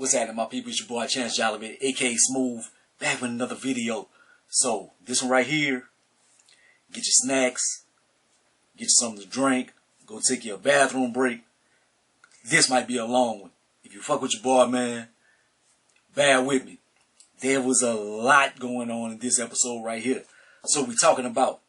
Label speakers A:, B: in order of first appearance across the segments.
A: What's happening, my people? It's your boy Chance Jolivette, aka Smooth, back with another video. So, this one right here, get your snacks, get you something to drink, go take your bathroom break. This might be a long one. If you fuck with your boy, man, bear with me. There was a lot going on in this episode right here. So, we're talking about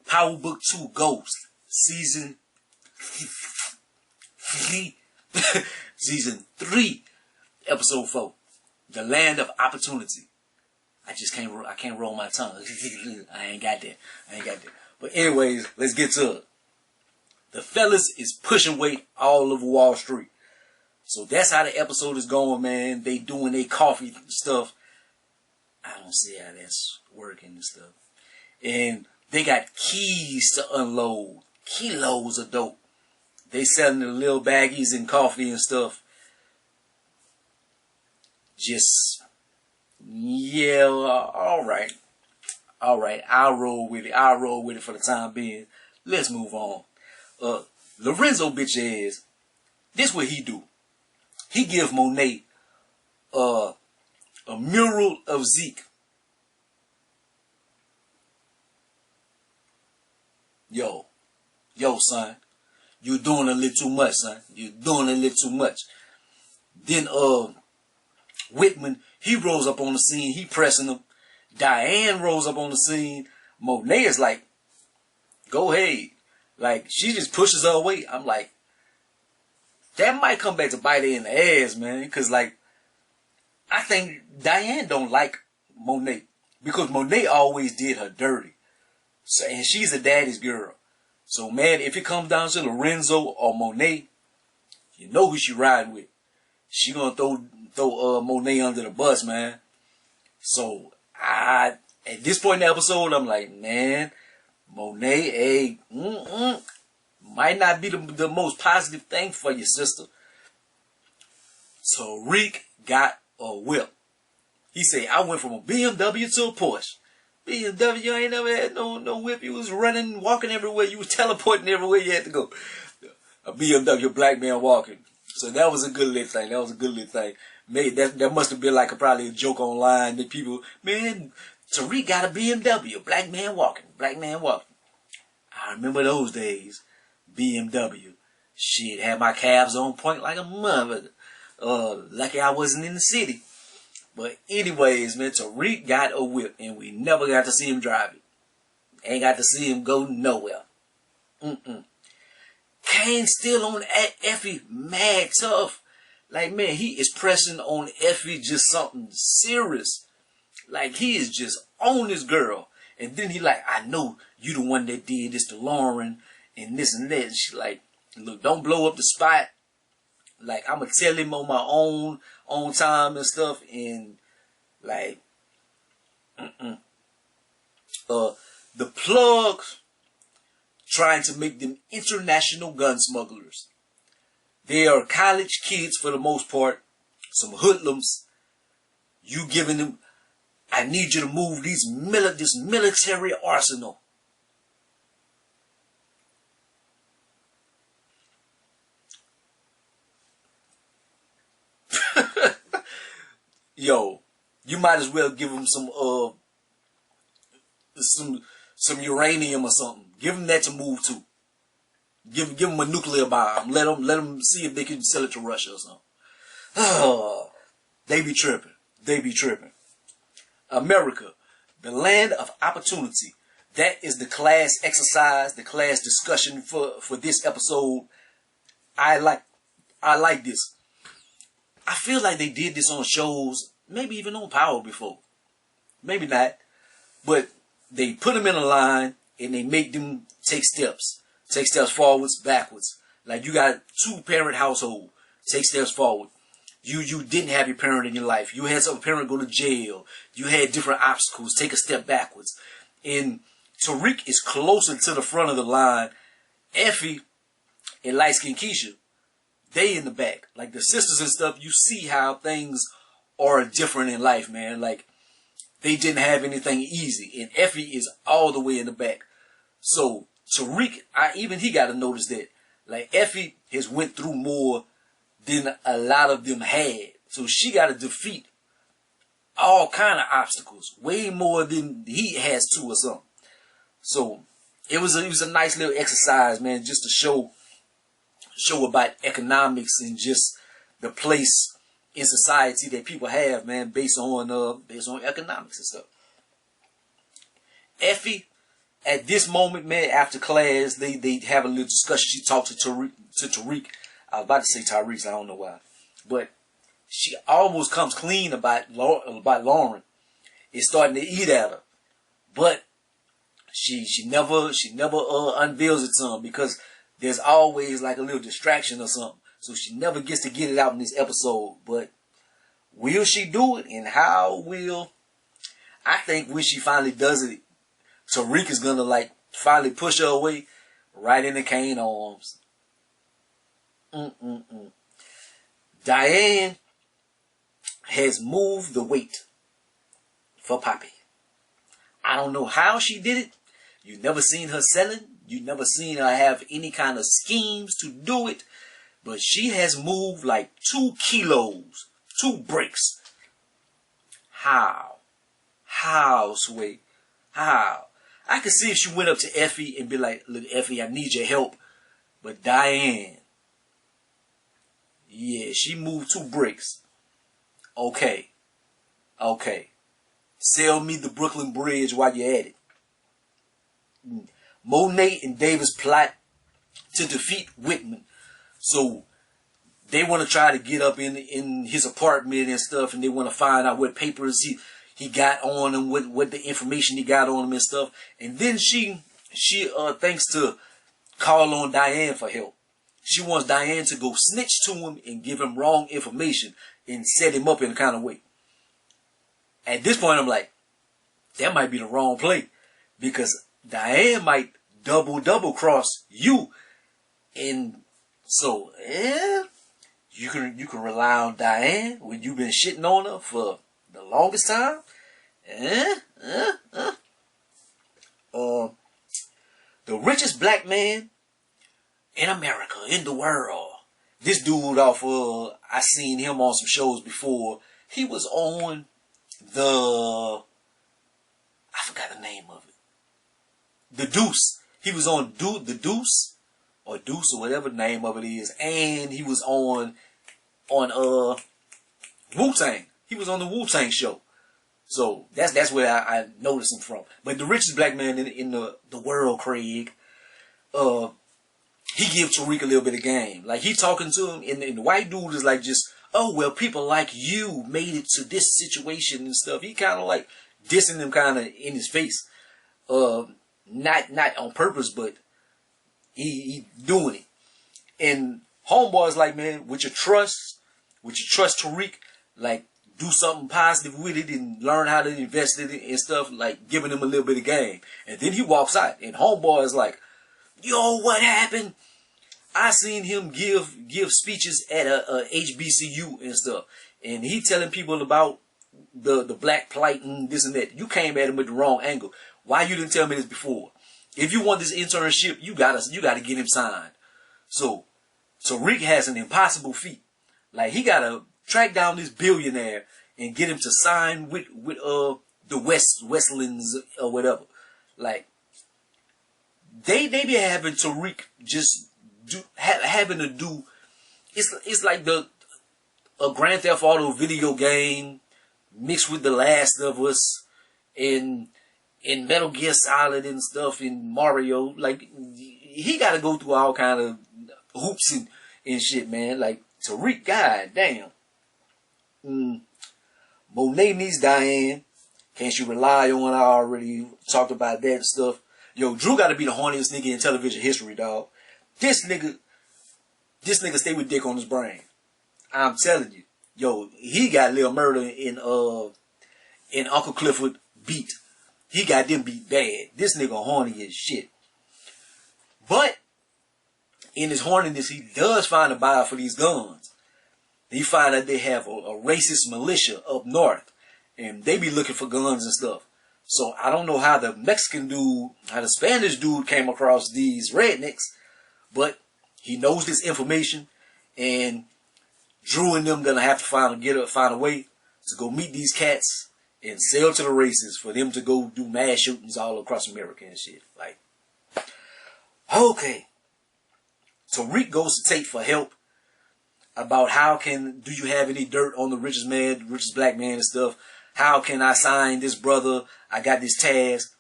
A: Power Book 2 Ghost, Season 3, Episode 4, The Land of Opportunity. I can't roll my tongue. I ain't got that. But anyways, let's get to it. The fellas is pushing weight all over Wall Street. So that's how the episode is going, man. They doing their coffee stuff. I don't see how that's working and stuff. And they got keys to unload. Kilos of dope. They selling the little baggies and coffee and stuff. Just, yeah, alright. I'll roll with it for the time being. Let's move on. Lorenzo bitch ass, this what he do. He give Monet a mural of Zeke. Yo, son, you doing a little too much, son. You doing a little too much. Then, Whitman, he rolls up on the scene. He pressing him. Diane rolls up on the scene. Monet is like, go ahead. Like, she just pushes her away. I'm like, that might come back to bite her in the ass, man. Because, like, I think Diane don't like Monet. Because Monet always did her dirty. So, and she's a daddy's girl. So, man, if it comes down to Lorenzo or Monet, you know who she riding with. She gonna throw Monet under the bus, man. So, at this point in the episode, I'm like, man, Monet, might not be the most positive thing for your sister. So, Rick got a whip. He said, I went from a BMW to a Porsche. BMW, I ain't never had no whip. You was running, walking everywhere. You was teleporting everywhere you had to go. A BMW, black man walking. So that was a good little thing. Maybe that must have been like probably a joke online that people, man, Tariq got a BMW, black man walking. I remember those days. BMW. Shit, had my calves on point like a mother. Lucky I wasn't in the city. But anyways, man, Tariq got a whip and we never got to see him drive it. Ain't got to see him go nowhere. Kane still on Effie, mad tough. Like, man, he is pressing on Effie just something serious. Like, he is just on this girl. And then he like, I know you the one that did this to Lauren and this and that. And she like, look, don't blow up the spot. Like, I'm going to tell him on my own time and stuff. And, like, the plugs trying to make them international gun smugglers. They are college kids for the most part. Some hoodlums. You giving them, I need you to move this military arsenal. Yo, you might as well give them some uranium or something. Give them that to move to. Give them a nuclear bomb. Let them see if they can sell it to Russia or something. Oh, they be tripping. America, the land of opportunity. That is the class exercise, the class discussion for this episode. I like this. I feel like they did this on shows, maybe even on Power before. Maybe not. But they put them in a line and they make them take steps. Take steps forwards, backwards. Like, you got 2-parent household. Take steps forward. You didn't have your parent in your life. You had some parent go to jail. You had different obstacles. Take a step backwards. And Tariq is closer to the front of the line. Effie and light-skinned Keisha, they in the back. Like, the sisters and stuff, you see how things are different in life, man. Like, they didn't have anything easy. And Effie is all the way in the back. So, Tariq, even he got to notice that. Like, Effie has went through more than a lot of them had. So she got to defeat all kind of obstacles, way more than he has to or something. So it was a nice little exercise, man, just to show about economics and just the place in society that people have, man, based on economics and stuff. Effie, at this moment, man, after class, they have a little discussion. She talks to Tariq. I was about to say Tyrese, I don't know why, but she almost comes clean about Lauren. It's starting to eat at her, but she never unveils it to him because there's always like a little distraction or something. So she never gets to get it out in this episode. But will she do it, and how will? I think when she finally does it, Tariq is gonna like finally push her away, right in the cane arms. Diane has moved the weight for Poppy. I don't know how she did it. You never seen her selling. You never seen her have any kind of schemes to do it. But she has moved like 2 kilos, 2 bricks. How? How, Sway? How? I could see if she went up to Effie and be like, look, Effie, I need your help. But Diane, yeah, she moved 2 bricks. Okay. Sell me the Brooklyn Bridge while you're at it. Monet and Davis plot to defeat Whitman. So they want to try to get up in his apartment and stuff, and they want to find out what papers he got on him, what the information he got on him and stuff. And then she thanks to call on Diane for help. She wants Diane to go snitch to him and give him wrong information and set him up in a kind of way. At this point, I'm like, that might be the wrong play, because Diane might double cross you, and so you can rely on Diane when you've been shitting on her for the longest time. The richest black man in America, in the world. This dude I seen him on some shows before. He was on I forgot the name of it. The Deuce. He was on The Deuce or whatever the name of it is, and he was on Wu-Tang. He was on the Wu-Tang show. So that's where I noticed him from. But the richest black man in the world, Craig, he gives Tariq a little bit of game. Like, he talking to him, and the white dude is like, just, oh, well, people like you made it to this situation and stuff. He kind of like dissing him kind of in his face. Not on purpose, but he doing it. And homeboy's like, man, with your trust Tariq, like, do something positive with it and learn how to invest in it and stuff, like giving him a little bit of game. And then he walks out, and homeboy is like, yo, what happened? I seen him give speeches at a HBCU and stuff, and he telling people about the black plight and this and that. You came at him with the wrong angle. Why you didn't tell me this before? If you want this internship, you gotta get him signed. So Rick has an impossible feat. Like, he gotta track down this billionaire and get him to sign with the Westlands or whatever. Like, they be having Tariq just having to do. It's like a Grand Theft Auto video game mixed with The Last of Us and Metal Gear Solid and stuff in Mario. Like, he got to go through all kind of hoops and shit, man. Like, Tariq, god damn. Monet needs Diane. Can't you rely on? I already talked about that and stuff. Yo, Drew got to be the horniest nigga in television history, dog. This nigga stay with dick on his brain. I'm telling you. Yo, he got Lil Murder in Uncle Clifford beat. He got them beat bad. This nigga horny as shit. But in his horniness, he does find a buyer for these guns. He find out they have a racist militia up north, and they be looking for guns and stuff. So I don't know how the Mexican dude, how the Spanish dude came across these rednecks, but he knows this information, and Drew and them gonna have to find a way to go meet these cats and sell to the races for them to go do mass shootings all across America and shit. Like, okay. Tariq goes to Tate for help about do you have any dirt on the richest black man and stuff? How can I sign this brother? I got this task.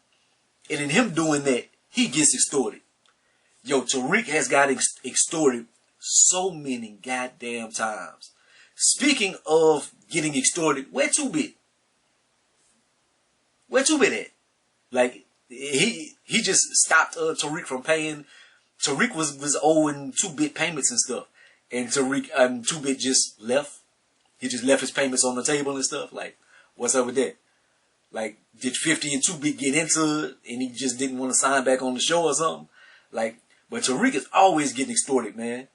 A: And in him doing that, he gets extorted. Yo, Tariq has got extorted so many goddamn times. Speaking of getting extorted, where 2-Bit? Where 2-Bit at? Like, he just stopped Tariq from paying. Tariq was owing 2-Bit payments and stuff. And 2-Bit just left. He just left his payments on the table and stuff. Like, what's up with that? Like, did 50 and 2-Bit get into it and he just didn't want to sign back on the show or something? Like, but Tariq is always getting extorted, man.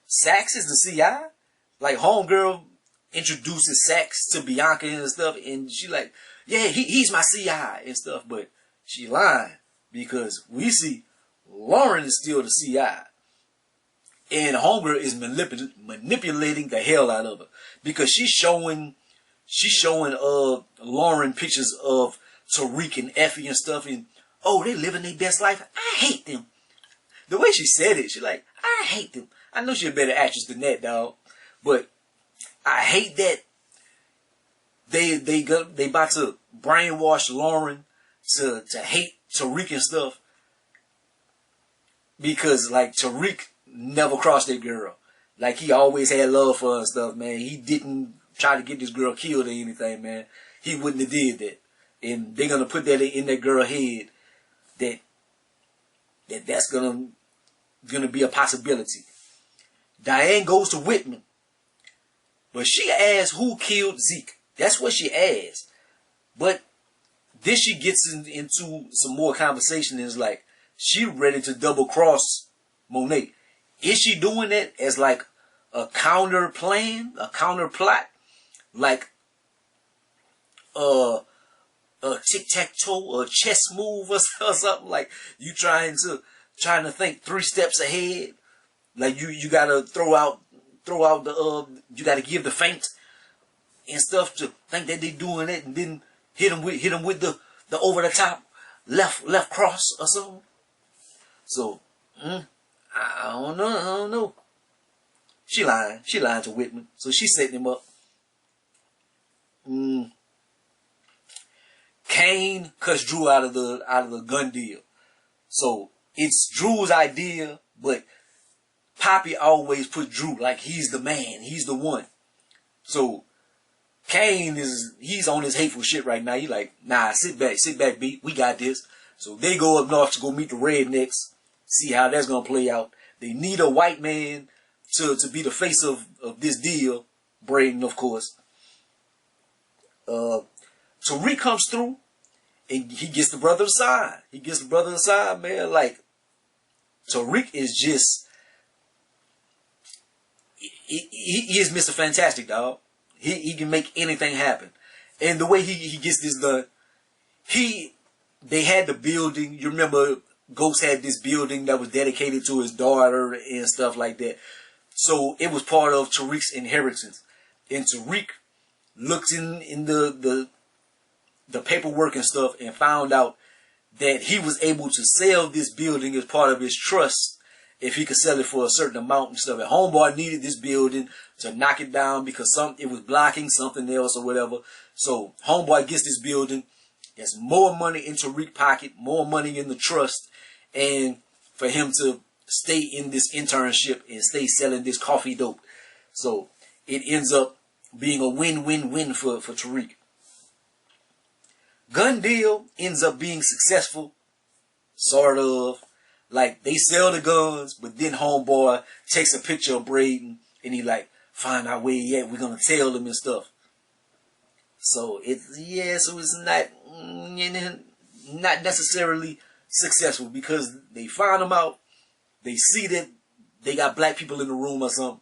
A: Sax is the CI? Like, homegirl introduces Sax to Bianca and stuff, and she like, yeah, he's my CI and stuff, but she lying because we see Lauren is still the CI. And homegirl is manipulating the hell out of her because she's showing Lauren pictures of Tariq and Effie and stuff, and oh, they living their best life. I hate them. The way she said it, she like, I hate them. I know she's a better actress than that, dog. But I hate that they about to brainwash Lauren to hate Tariq and stuff. Because like Tariq never crossed that girl. Like he always had love for her and stuff, man. He didn't try to get this girl killed or anything, man. He wouldn't have did that. And they're gonna put that in that girl's head that's gonna be a possibility. Diane goes to Whitman, but she asks who killed Zeke. That's what she asks. But then she gets into some more conversation and is like, she ready to double cross Monet. Is she doing that as like a counter plan, a counter plot, like a tic-tac-toe, a chess move or something? Like you trying to think 3 steps ahead? Like you gotta throw out the you gotta give the feint and stuff to think that they doing it, and then hit them with the over the top left cross or something. So I don't know. She lying to Whitman, so she's setting him up. Kane cuts Drew out of the gun deal, so it's Drew's idea, but Poppy always put Drew like he's the man, he's the one. So Kane he's on his hateful shit right now. He like, nah, sit back, B, we got this. So they go up north to go meet the rednecks, see how that's gonna play out. They need a white man to be the face of this deal, Braden, of course. Tariq comes through and he gets the brother aside. Man. Like Tariq is just he is Mr. Fantastic, dog. He can make anything happen. And the way he gets this done, they had the building. You remember Ghost had this building that was dedicated to his daughter and stuff like that. So it was part of Tariq's inheritance. And Tariq looked in the paperwork and stuff and found out that he was able to sell this building as part of his trust if he could sell it for a certain amount and stuff. And Homeboy needed this building to knock it down because it was blocking something else or whatever. So Homeboy gets this building. There's more money in Tariq's pocket, more money in the trust, and for him to stay in this internship and stay selling this coffee dope. So it ends up being a win-win-win for Tariq. Gun deal ends up being successful, sort of. Like, they sell the guns, but then Homeboy takes a picture of Braden, and he like, find out where he at, we're gonna tell him and stuff. So it's not necessarily successful because they find him out, they see that they got black people in the room or something,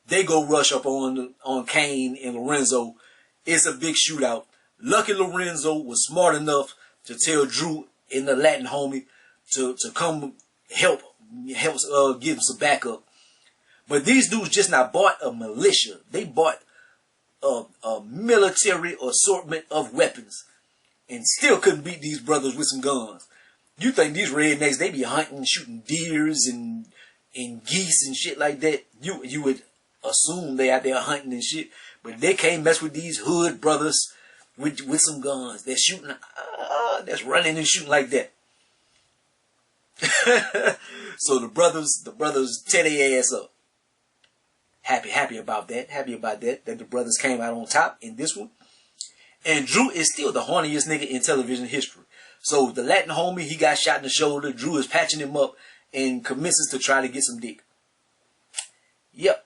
A: they go rush up on Kane and Lorenzo. It's a big shootout. Lucky Lorenzo was smart enough to tell Drew and the Latin homie to come help give him some backup. But these dudes just not bought a militia. They bought a military assortment of weapons and still couldn't beat these brothers with some guns. You think these rednecks, they be hunting, shooting deers and geese and shit like that. You would assume they out there hunting and shit. But they can't mess with these hood brothers with some guns. They're shooting, that's running and shooting like that. So the brothers tear their ass up. Happy about that. That the brothers came out on top in this one. And Drew is still the horniest nigga in television history. So the Latin homie, he got shot in the shoulder. Drew is patching him up and commences to try to get some dick. Yep.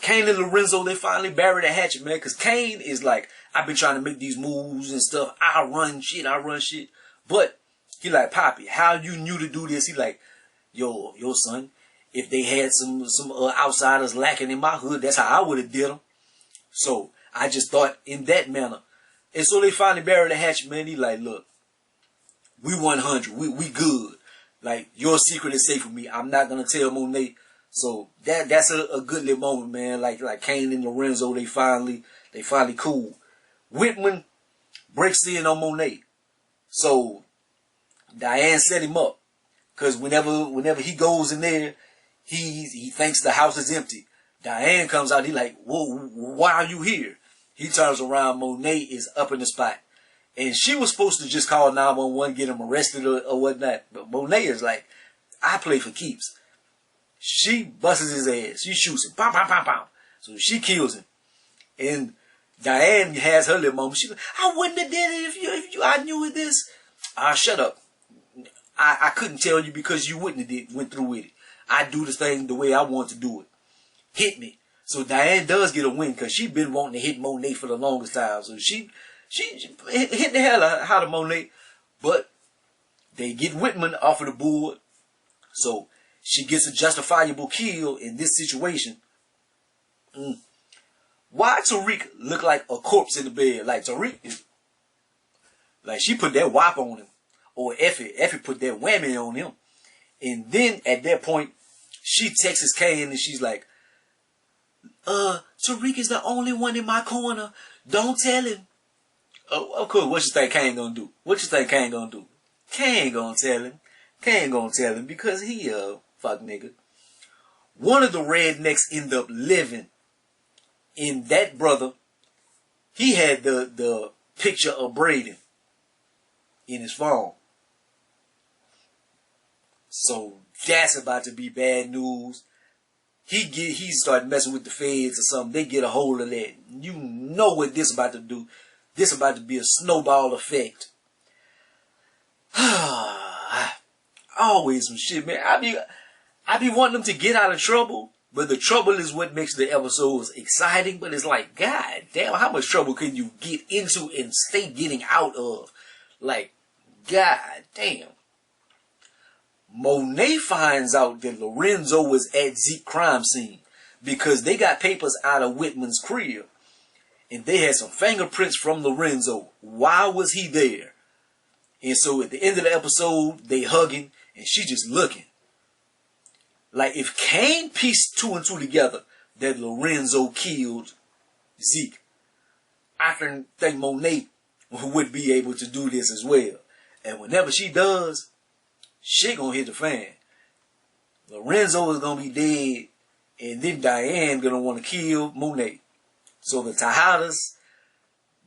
A: Kane and Lorenzo, they finally buried a hatchet, man. Because Kane is like, I've been trying to make these moves and stuff. I run shit. But he like, Poppy, how you knew to do this? He like, yo son, if they had some outsiders lacking in my hood, that's how I would have did them. So I just thought in that manner. And so they finally buried the hatchet, man. He like, look, we 100. We good. Like, your secret is safe with me. I'm not going to tell Monet. So that's a good little moment, man. Like Kane and Lorenzo, they finally cool. Whitman breaks in on Monet. So Diane set him up. Because whenever he goes in there, he thinks the house is empty. Diane comes out, he like, whoa, why are you here? He turns around, Monet is up in the spot. And she was supposed to just call 911, get him arrested or whatnot. But Monet is like, I play for keeps. She busts his ass. She shoots him. Pow, pow, pow, pow. So she kills him. And Diane has her little moment. She's like, I wouldn't have did it if I knew this. Shut up. I couldn't tell you because you wouldn't have went through with it. I do the thing the way I want to do it. Hit me. So Diane does get a win because she been wanting to hit Monet for the longest time. So she hit the hell out of Monet. But they get Whitman off of the board. So she gets a justifiable kill in this situation. Why Tariq look like a corpse in the bed? Like Tariq is, like she put that whop on him. Or Effie put that whammy on him. And then at that point, she texts Kane and she's like, Tariq is the only one in my corner. Don't tell him. Oh, of course, what you think Kane gonna do? Kane ain't gonna tell him. Kane ain't gonna tell him because he a fuck nigga. One of the rednecks ended up living in that brother. He had the picture of Braden in his phone. So that's about to be bad news. He started messing with the feds or something. They get a hold of that. You know what this about to do. This about to be a snowball effect. Always some shit, man. I be wanting them to get out of trouble, but the trouble is what makes the episodes exciting. But it's like, God damn, how much trouble can you get into and stay getting out of? Like, God damn. Monet finds out that Lorenzo was at Zeke's crime scene because they got papers out of Whitman's crib. And they had some fingerprints from Lorenzo. Why was he there? And so at the end of the episode, they hugging and she just looking. Like if Kane pieced 2 and 2 together that Lorenzo killed Zeke, I can think Monet would be able to do this as well. And whenever she does, shit gonna hit the fan. Lorenzo is gonna be dead, and then Diane gonna want to kill Monet. So the Tejadas,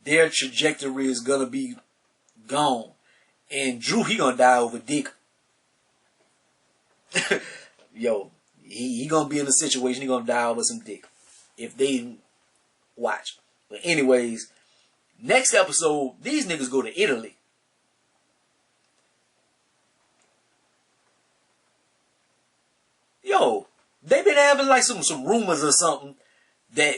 A: their trajectory is gonna be gone, and Drew he gonna die over dick. Yo, he gonna be in a situation he gonna die over some dick if they watch. But anyways, next episode, these niggas go to Italy. Yo, they been having like some rumors or something that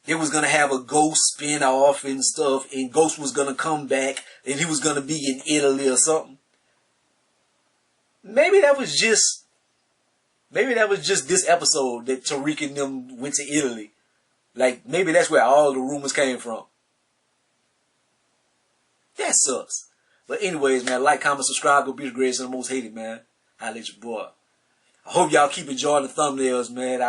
A: it was gonna have a Ghost spin off and stuff, and Ghost was gonna come back and he was gonna be in Italy or something. Maybe that was just this episode that Tariq and them went to Italy. Like maybe that's where all the rumors came from. That sucks. But anyways, man, like, comment, subscribe, go be the greatest and the most hated, man. Holla at your boy. I hope y'all keep enjoying the thumbnails, man.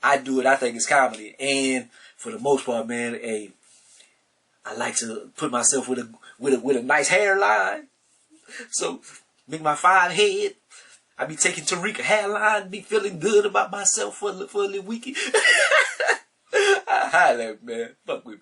A: I do it. I think it's comedy. And for the most part, man, I like to put myself with a nice hairline. So make my 5 head. I be taking Tariq hairline, be feeling good about myself for a little weekend. I highlight, man. Fuck with